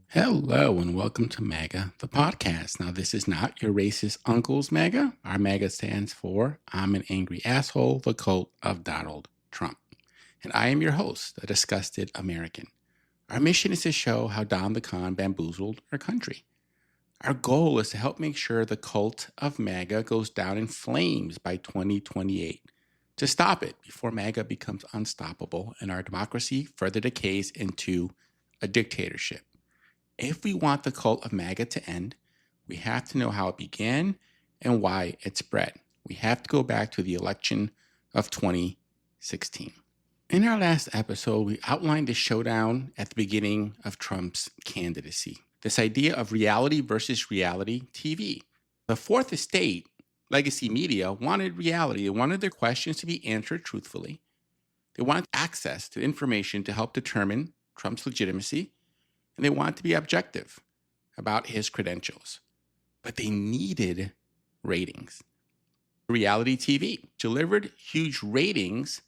Hello and welcome to MAGA, the podcast. Now, this is not your racist uncle's MAGA. Our MAGA stands for I'm an Angry Asshole, the cult of Donald Trump. And I am your host, a disgusted American. Our mission is to show how Don the Con bamboozled our country. Our goal is to help make sure the cult of MAGA goes down in flames by 2028, to stop it before MAGA becomes unstoppable and our democracy further decays into a dictatorship. If we want the cult of MAGA to end, we have to know how it began and why it spread. We have to go back to the election of 2016. In our last episode, we outlined the showdown at the beginning of Trump's candidacy. This idea of reality versus reality TV. The Fourth Estate, legacy media, wanted reality. They wanted their questions to be answered truthfully. They wanted access to information to help determine Trump's legitimacy. And they wanted to be objective about his credentials. But they needed ratings. Reality TV delivered huge ratings,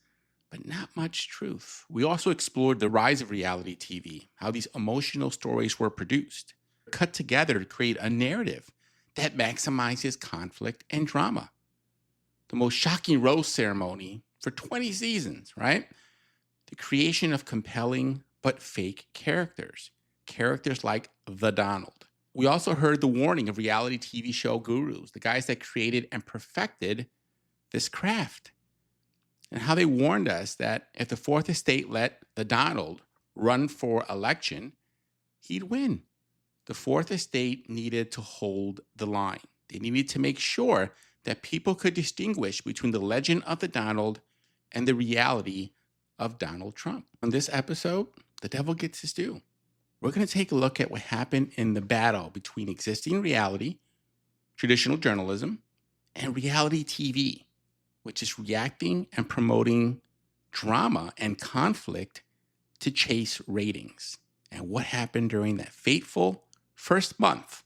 but not much truth. We also explored the rise of reality TV, how these emotional stories were produced, cut together to create a narrative that maximizes conflict and drama. The most shocking rose ceremony for 20 seasons, right? The creation of compelling but fake characters. Characters like the Donald. We also heard the warning of reality TV show gurus, the guys that created and perfected this craft, and how they warned us that if the Fourth Estate let the Donald run for election, he'd win. The Fourth Estate needed to hold the line. They needed to make sure that people could distinguish between the legend of the Donald and the reality of Donald Trump. On this episode, the devil gets his due. We're going to take a look at what happened in the battle between existing reality, traditional journalism, and reality TV, which is reacting and promoting drama and conflict to chase ratings, and what happened during that fateful first month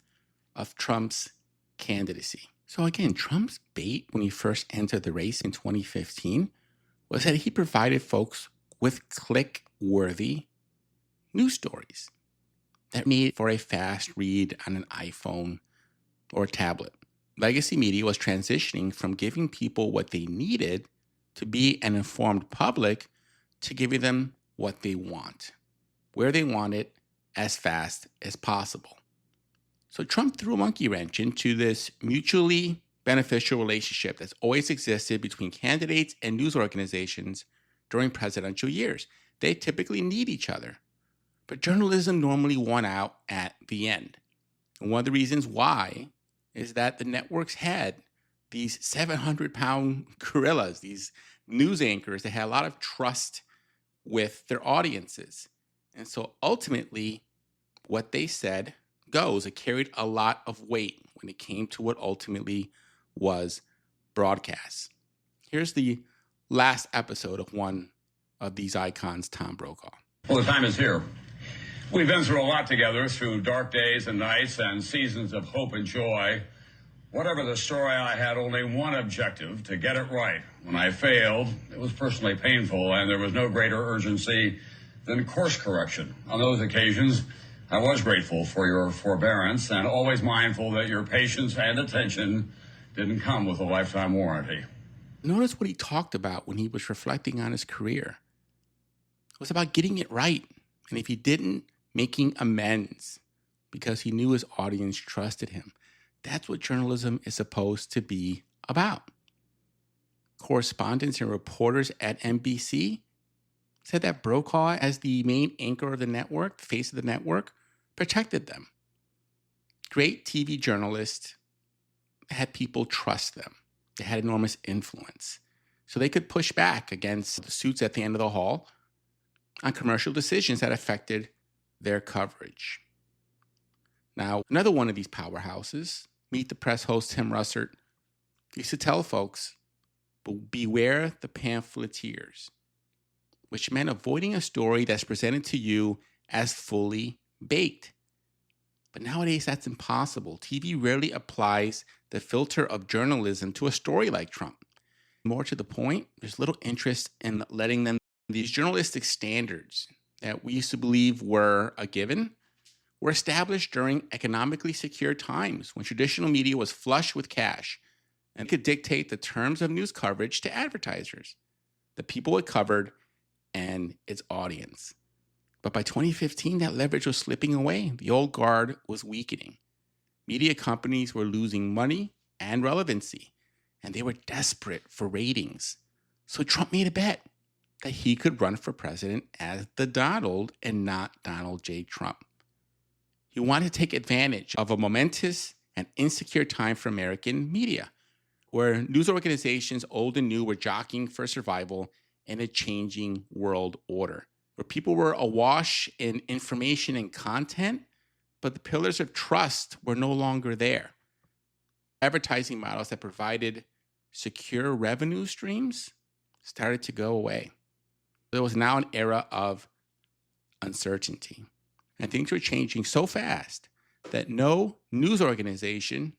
of Trump's candidacy. So again, Trump's bait when he first entered the race in 2015 was that he provided folks with click-worthy news stories that made for a fast read on an iPhone or tablet. Legacy media was transitioning from giving people what they needed to be an informed public to giving them what they want, where they want it, as fast as possible. So Trump threw a monkey wrench into this mutually beneficial relationship that's always existed between candidates and news organizations during presidential years. They typically need each other. But journalism normally won out at the end. And one of the reasons why is that the networks had these 700-pound gorillas, these news anchors that had a lot of trust with their audiences. And so ultimately, what they said goes. It carried a lot of weight when it came to what ultimately was broadcast. Here's the last episode of one of these icons, Tom Brokaw. Well, the time is here. We've been through a lot together, through dark days and nights and seasons of hope and joy. Whatever the story, I had only one objective: to get it right. When I failed, it was personally painful, and there was no greater urgency than course correction. On those occasions, I was grateful for your forbearance and always mindful that your patience and attention didn't come with a lifetime warranty. Notice what he talked about when he was reflecting on his career. It was about getting it right. And if he didn't, making amends because he knew his audience trusted him. That's what journalism is supposed to be about. Correspondents and reporters at NBC said that Brokaw, as the main anchor of the network, the face of the network, protected them. Great TV journalists had people trust them. They had enormous influence. So they could push back against the suits at the end of the hall on commercial decisions that affected their coverage. Now, another one of these powerhouses, Meet the Press host Tim Russert, used to tell folks, beware the pamphleteers, which meant avoiding a story that's presented to you as fully baked. But nowadays, that's impossible. TV rarely applies the filter of journalism to a story like Trump. More to the point, there's little interest in letting them These journalistic standards that we used to believe were a given were established during economically secure times when traditional media was flush with cash and could dictate the terms of news coverage to advertisers, the people it covered, and its audience. But by 2015, that leverage was slipping away. The old guard was weakening. Media companies were losing money and relevancy, and they were desperate for ratings. So Trump made a bet that he could run for president as the Donald and not Donald J. Trump. He wanted to take advantage of a momentous and insecure time for American media, where news organizations, old and new, were jockeying for survival in a changing world order, where people were awash in information and content, but the pillars of trust were no longer there. Advertising models that provided secure revenue streams started to go away. There was now an era of uncertainty, and things were changing so fast that no news organization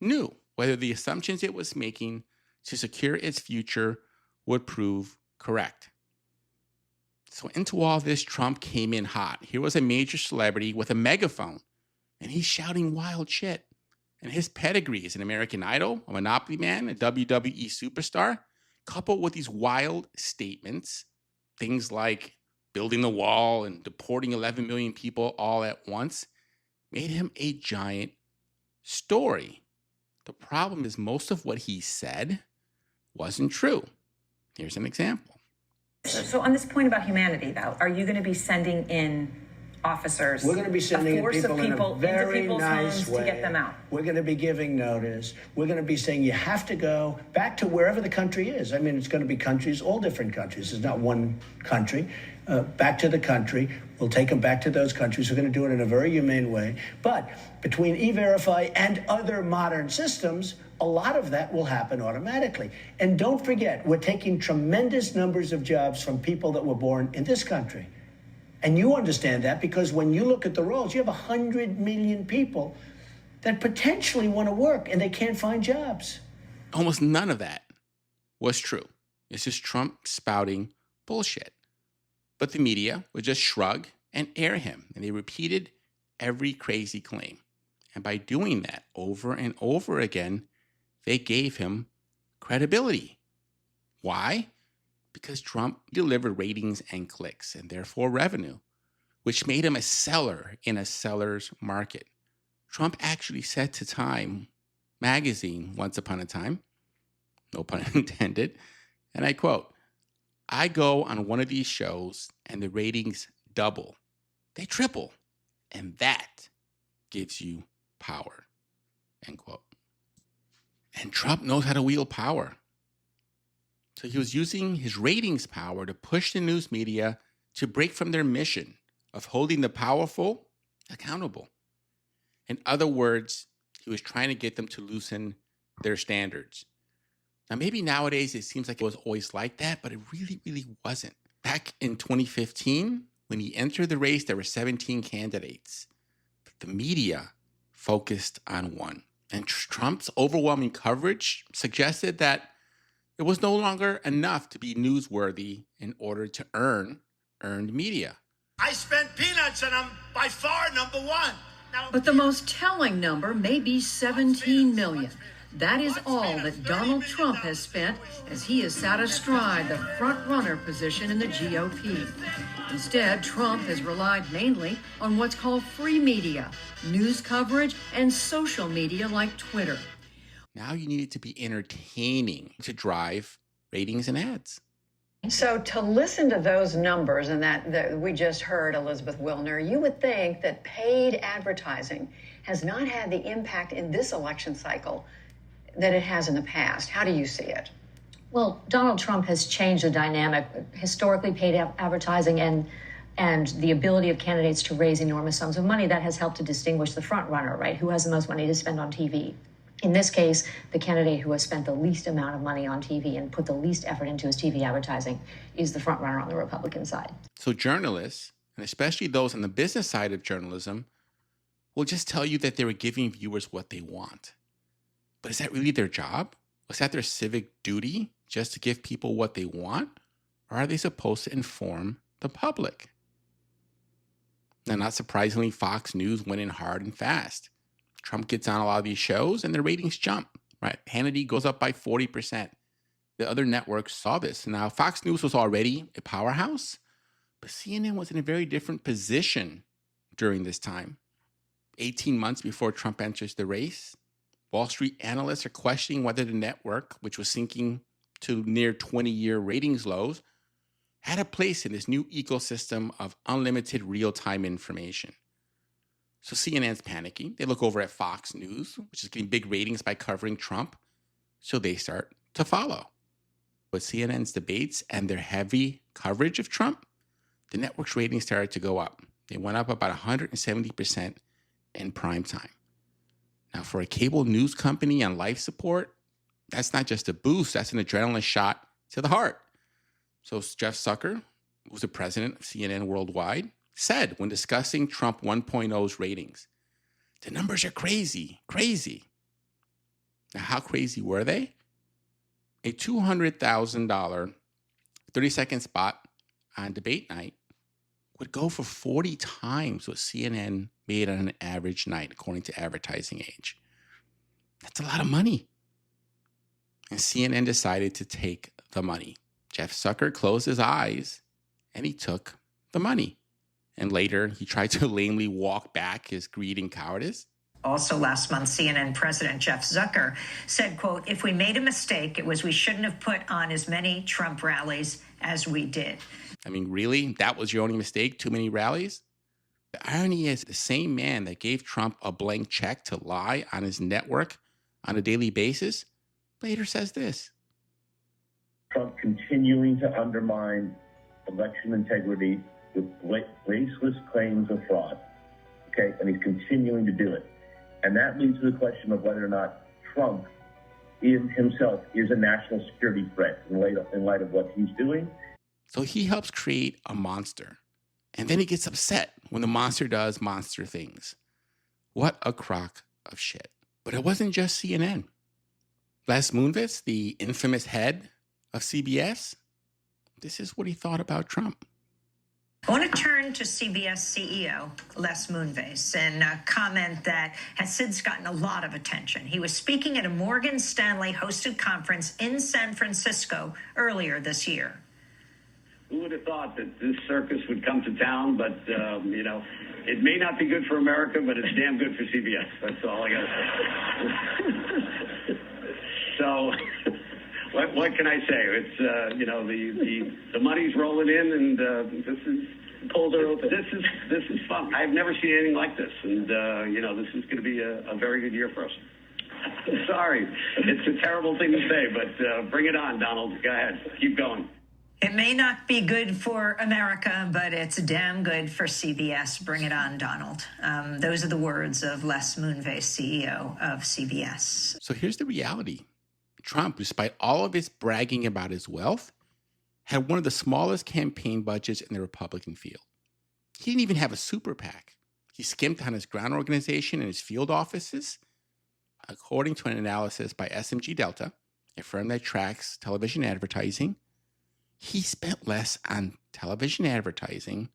knew whether the assumptions it was making to secure its future would prove correct. So into all this, Trump came in hot. Here was a major celebrity with a megaphone, and he's shouting wild shit. And his pedigree as an American Idol, a Monopoly man, a WWE superstar, coupled with these wild statements, things like building the wall and deporting 11 million people all at once, made him a giant story. The problem is most of what he said wasn't true. Here's an example. So on this point about humanity, though, are you going to be sending in officers? We're going to be sending in people in a very into nice homes way to get them out. We're going to be giving notice. We're going to be saying you have to go back to wherever the country is. I mean, it's going to be countries, all different countries. It's not one country. Back to the country. We'll take them back to those countries. We're going to do it in a very humane way. But between E-Verify and other modern systems, a lot of that will happen automatically. And don't forget, we're taking tremendous numbers of jobs from people that were born in this country. And you understand that because when you look at the rolls, you have 100 million people that potentially want to work and they can't find jobs. Almost none of that was true. It's just Trump spouting bullshit. But the media would just shrug and air him, and they repeated every crazy claim. And by doing that over and over again, they gave him credibility. Why? Because Trump delivered ratings and clicks and therefore revenue, which made him a seller in a seller's market. Trump actually said to Time magazine once upon a time, no pun intended, and I quote, "I go on one of these shows and the ratings double. They triple. And that gives you power." End quote. And Trump knows how to wield power. So he was using his ratings power to push the news media to break from their mission of holding the powerful accountable. In other words, he was trying to get them to loosen their standards. Now, maybe nowadays it seems like it was always like that, but it really, really wasn't. Back in 2015, when he entered the race, there were 17 candidates. But the media focused on one. And Trump's overwhelming coverage suggested that it was no longer enough to be newsworthy in order to earn earned media. I spent peanuts and I'm by far number one. Now, but the most telling number may be 17 million. That is all that Donald Trump has spent as he has sat astride the front-runner position in the GOP. Instead, Trump has relied mainly on what's called free media, news coverage, and social media like Twitter. Now you need it to be entertaining to drive ratings and ads. So to listen to those numbers and that we just heard, Elizabeth Wilner, you would think that paid advertising has not had the impact in this election cycle that it has in the past. How do you see it? Well, Donald Trump has changed the dynamic. Historically, paid advertising and the ability of candidates to raise enormous sums of money, that has helped to distinguish the front runner, right? Who has the most money to spend on TV? In this case, the candidate who has spent the least amount of money on TV and put the least effort into his TV advertising is the front runner on the Republican side. So journalists, and especially those on the business side of journalism, will just tell you that they were giving viewers what they want. But is that really their job? Was that their civic duty, just to give people what they want? or are they supposed to inform the public? Now, not surprisingly, Fox News went in hard and fast. Trump gets on a lot of these shows and the ratings jump, right? Hannity goes up by 40%. The other networks saw this. Now, Fox News was already a powerhouse, but CNN was in a very different position during this time. 18 months before Trump enters the race, Wall Street analysts are questioning whether the network, which was sinking to near 20-year ratings lows, had a place in this new ecosystem of unlimited real-time information. So CNN's panicking. They look over at Fox News, which is getting big ratings by covering Trump, so they start to follow. With CNN's debates and their heavy coverage of Trump, the network's ratings started to go up. They went up about 170% in prime time. Now, for a cable news company on life support, that's not just a boost, that's an adrenaline shot to the heart. So Jeff Zucker, who's the president of CNN Worldwide, said when discussing Trump 1.0's ratings, the numbers are crazy. Now, how crazy were they? A $200,000 30-second spot on debate night would go for 40 times what CNN made on an average night, according to Advertising Age. That's a lot of money. And CNN decided to take the money. Jeff Zucker closed his eyes and he took the money. And later, he tried to lamely walk back his greed and cowardice. Also last month, CNN President Jeff Zucker said, quote, if we made a mistake, it was we shouldn't have put on as many Trump rallies as we did. I mean, really? That was your only mistake? Too many rallies? The irony is the same man that gave Trump a blank check to lie on his network on a daily basis later says this. Trump continuing to undermine election integrity with baseless claims of fraud. Okay, and he's continuing to do it. And that leads to the question of whether or not Trump himself is a national security threat in light of what he's doing. So he helps create a monster. And then he gets upset when the monster does monster things. What a crock of shit. But it wasn't just CNN. Les Moonves, the infamous head of CBS, this is what he thought about Trump. I want to turn to CBS CEO Les Moonves and comment that has since gotten a lot of attention. He was speaking at a Morgan Stanley hosted conference in San Francisco earlier this year. Who would have thought that this circus would come to town? But, it may not be good for America, but it's damn good for CBS. That's all I got to say. So, what can I say? It's, the money's rolling in, and this is polls are open. This is fun. I've never seen anything like this, and this is going to be a very good year for us. Sorry, it's a terrible thing to say, but bring it on, Donald. Go ahead, keep going. It may not be good for America, but it's damn good for CBS. Bring it on, Donald. Those are the words of Les Moonves, CEO of CBS. So here's the reality. Trump, despite all of his bragging about his wealth, had one of the smallest campaign budgets in the Republican field. He didn't even have a super PAC. He skimped on his ground organization and his field offices. According to an analysis by SMG Delta, a firm that tracks television advertising, he spent less on television advertising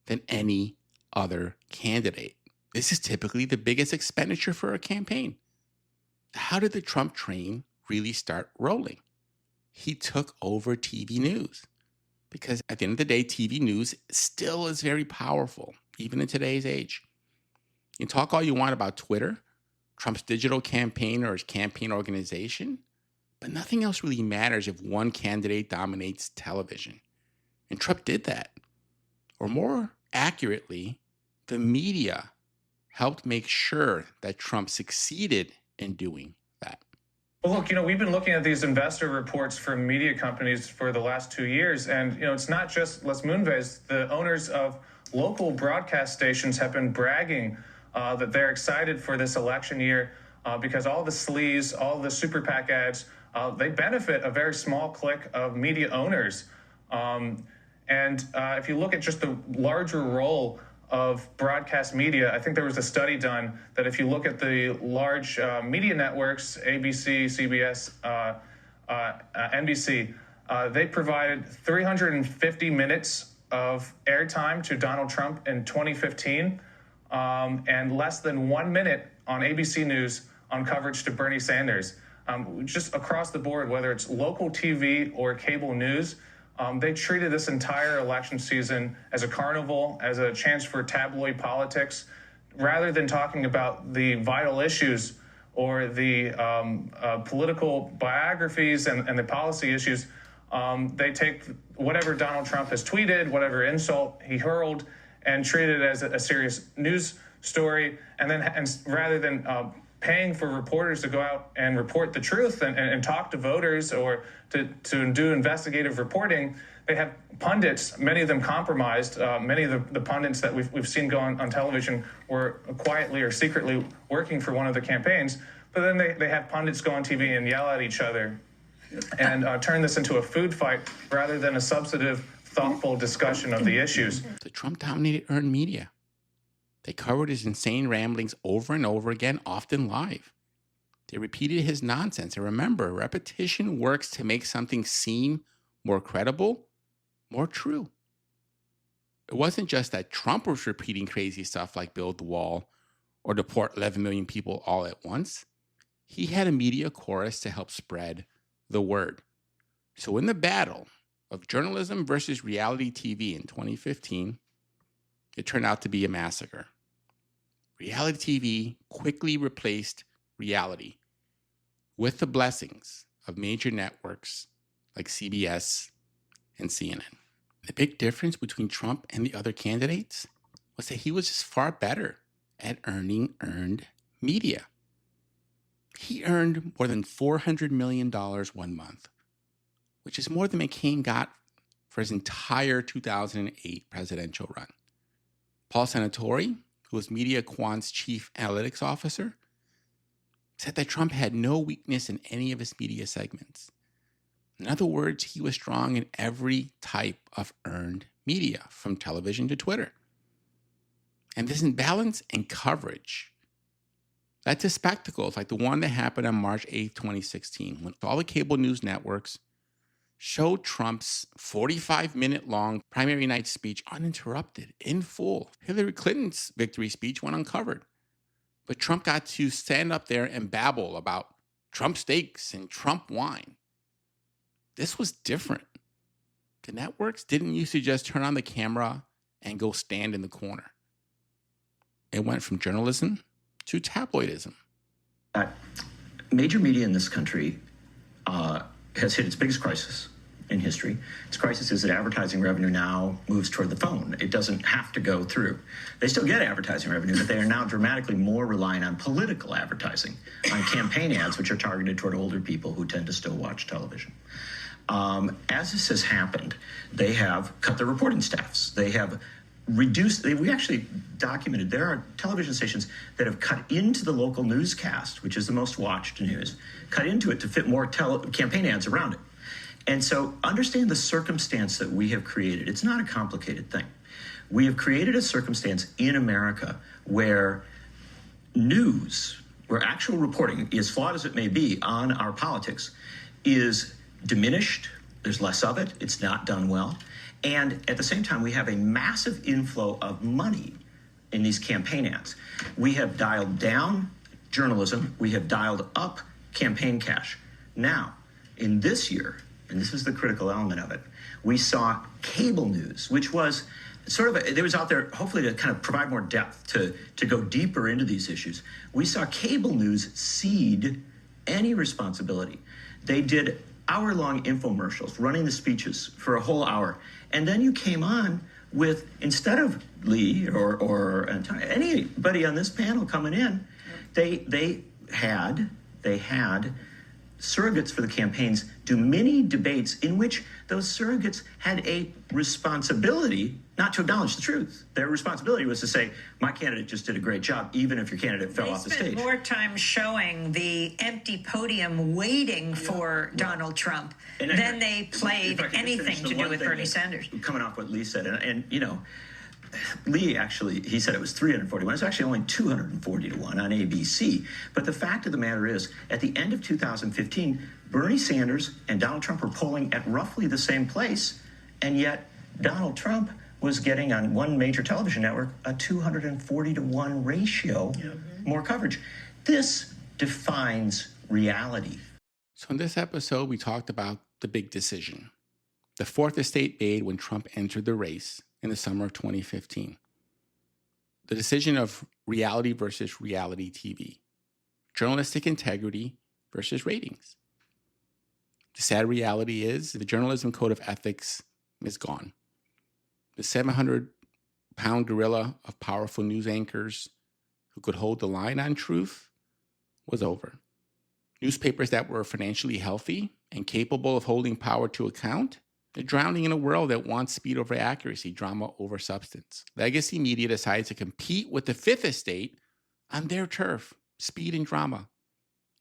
than any other candidate. This is typically the biggest expenditure for a campaign. How did the Trump train really start rolling? He took over TV news because at the end of the day, TV news still is very powerful, even in today's age. You can talk all you want about Twitter, Trump's digital campaign or his campaign organization, but nothing else really matters if one candidate dominates television. And Trump did that. Or more accurately, the media helped make sure that Trump succeeded in doing that. Well, look, we've been looking at these investor reports from media companies for the last 2 years. And, it's not just Les Moonves. The owners of local broadcast stations have been bragging that they're excited for this election year because all the sleaze, all the super PAC ads, they benefit a very small clique of media owners. And if you look at just the larger role of broadcast media, I think there was a study done that if you look at the large media networks, ABC, CBS, NBC, They provided 350 minutes of airtime to Donald Trump in 2015, and less than 1 minute on ABC News on coverage to Bernie Sanders. Just across the board, whether it's local TV or cable news, they treated this entire election season as a carnival, as a chance for tabloid politics, rather than talking about the vital issues or the political biographies and the policy issues. They take whatever Donald Trump has tweeted, whatever insult he hurled, and treat it as a serious news story. And rather than paying for reporters to go out and report the truth and talk to voters or to do investigative reporting, they have pundits, many of them compromised. Many of the pundits that we've seen go on television were quietly or secretly working for one of the campaigns. But then they have pundits go on TV and yell at each other and turn this into a food fight rather than a substantive, thoughtful discussion of the issues. The Trump-dominated earned media. They covered his insane ramblings over and over again, often live. They repeated his nonsense. And remember, repetition works to make something seem more credible, more true. It wasn't just that Trump was repeating crazy stuff like build the wall or deport 11 million people all at once. He had a media chorus to help spread the word. So in the battle of journalism versus reality TV in 2015, it turned out to be a massacre. Reality TV quickly replaced reality with the blessings of major networks like CBS and CNN. The big difference between Trump and the other candidates was that he was just far better at earning earned media. He earned more than $400 million 1 month, which is more than McCain got for his entire 2008 presidential run. Paul Senatori, who was MediaQuant's chief analytics officer, said that Trump had no weakness in any of his media segments. In other words, he was strong in every type of earned media, from television to Twitter. And this imbalance in coverage led to spectacles like the one that happened on March 8, 2016, when all the cable news networks showed Trump's 45-minute long primary night speech uninterrupted, in full. Hillary Clinton's victory speech went uncovered. But Trump got to stand up there and babble about Trump steaks and Trump wine. This was different. The networks didn't used to just turn on the camera and go stand in the corner. It went from journalism to tabloidism. Major media in this country has hit its biggest crisis in history. Its crisis is that advertising revenue now moves toward the phone. It doesn't have to go through. They still get advertising revenue, but they are now dramatically more reliant on political advertising, on campaign ads, which are targeted toward older people who tend to still watch television. As this has happened, they have cut their reporting staffs. They have reduced, we actually documented, there are television stations that have cut into the local newscast, which is the most watched news, cut into it to fit more campaign ads around it. And so understand the circumstance that we have created. It's not a complicated thing. We have created a circumstance in America where news, where actual reporting, as flawed as it may be on our politics, is diminished. There's less of it. It's not done well. And at the same time, we have a massive inflow of money in these campaign ads. We have dialed down journalism. We have dialed up campaign cash. Now, in this year, and this is the critical element of it, we saw cable news, which was sort of, it was out there hopefully to kind of provide more depth, to go deeper into these issues. We saw cable news cede any responsibility. They did hour-long infomercials, running the speeches for a whole hour. And then you came on with, instead of Lee or anybody on this panel coming in, they had surrogates for the campaigns do mini debates in which those surrogates had a responsibility not to acknowledge the truth. Their responsibility was to say, my candidate just did a great job, even if your candidate fell off the stage. They spent more time showing the empty podium waiting for Donald Trump than they played anything to do with Bernie Sanders. Coming off what Lee said, and you know, Lee actually, he said it was 341. It's actually only 240 to 1 on ABC. But the fact of the matter is, at the end of 2015, Bernie Sanders and Donald Trump were polling at roughly the same place, and yet Donald Trump was getting on one major television network a 240 to 1 ratio more coverage. This defines reality. So in this episode, we talked about the big decision, the fourth estate made when Trump entered the race in the summer of 2015. The decision of reality versus reality TV, journalistic integrity versus ratings. The sad reality is the journalism code of ethics is gone. The 700-pound gorilla of powerful news anchors who could hold the line on truth was over. Newspapers that were financially healthy and capable of holding power to account are drowning in a world that wants speed over accuracy, drama over substance. Legacy media decided to compete with the fifth estate on their turf, speed and drama.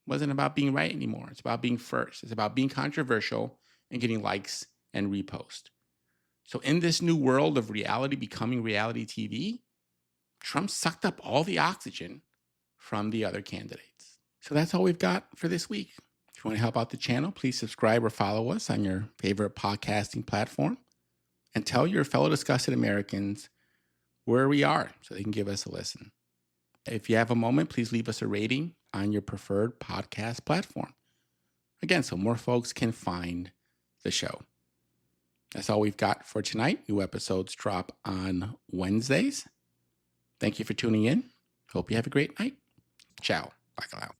It wasn't about being right anymore. It's about being first. It's about being controversial and getting likes and repost. So in this new world of reality becoming reality TV, Trump sucked up all the oxygen from the other candidates. So that's all we've got for this week. If you want to help out the channel, please subscribe or follow us on your favorite podcasting platform. And tell your fellow disgusted Americans where we are so they can give us a listen. If you have a moment, please leave us a rating on your preferred podcast platform. Again, so more folks can find the show. That's all we've got for tonight. New episodes drop on Wednesdays. Thank you for tuning in. Hope you have a great night. Ciao. Bye for now.